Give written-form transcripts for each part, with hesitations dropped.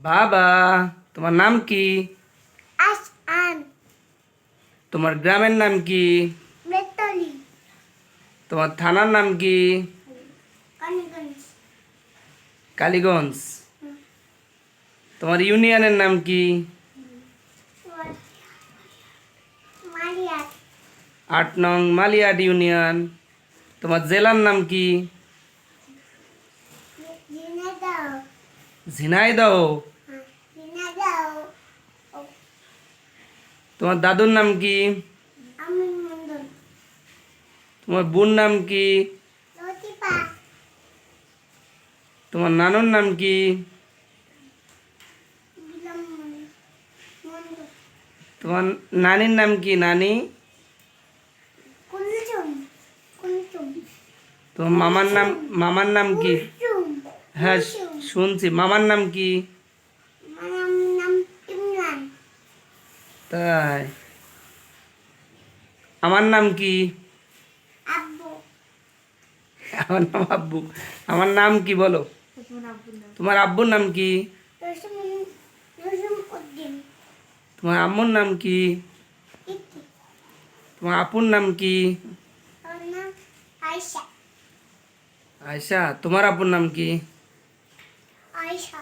বাবা, তোমার নাম কি? আসান তোমার গ্রামের নাম কি? বেতলি তোমার থানার নাম কি? কানিগঞ্জ কালীগঞ্জ। তোমার ইউনিয়নের নাম কি? মারিয়াট ৮ নং মালিয়াট ইউনিয়ন। তোমার জেলার নাম কি? ঝিনাইদহ ঝিনাইদহ। ঝিনাইদহ তোমার দাদুর নাম কি? আমিন মন্ডল তোমার বোন নাম কি? লতিফা তোমার নানুর নাম কি? বিলাম মন্ডল তোমার নানির নাম কি? নানি। কুলচুম কুলচুম তোমার মামার নাম কি? কুলচুম হ্যাঁ, শুনছি। মামার নাম কি? নাম নাম ইমরান তাই? আমার নাম কি? আব্বু আমার নাম আব্বু। আমার নাম কি বলো? তোমার আব্বুর নাম কি? রসুম রসুম উদ্দিন তোমার আম্মুর নাম কি? ইতি তোমার আপুর নাম কি? ওর নাম আয়শা আয়শা। তোমার আপুর নাম কি? আয়শা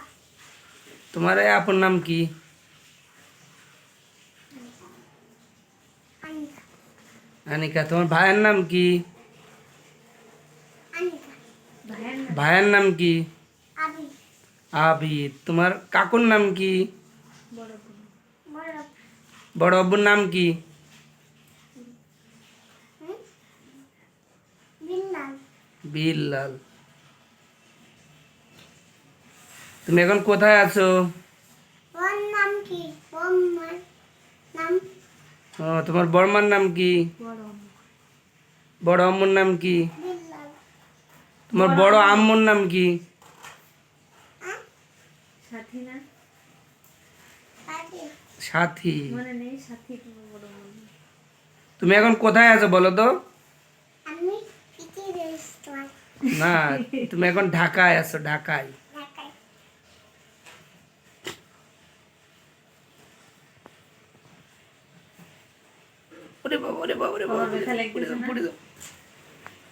তোমার এই আপুর নাম কি? আনিকা আনিকা। তোমার ভাইয়ের নাম কি? আনিকা ভাইয়ের নাম কি? আবি আবিদ। তোমার কাকুর নাম কি? বড় বড় আব্বুর নাম কি? বিল্লাল বিল্লাল। তুমি এখন কোথায় আছো? ওর নাম কি বম্মার নাম ও, তোমার বড়মার নাম কি? বড় আম্মুর নাম কি? বিল্লাল তোমার বড় আম্মুর নাম কি? সাথী না সাথী সাথী। মনে নেই সাথী তোমার বড় বোন তুমি এখন কোথায় আছো বলো তো? আমি পিটি রেস্টুরেন্ট না, তুমি এখন ঢাকায় আছো। ঢাকায়। ঢাকায় ওরে বাবা, ওরে বাবা, ওরে বাবা, ব্যথা লাগতেছে না? পড়ে যাও।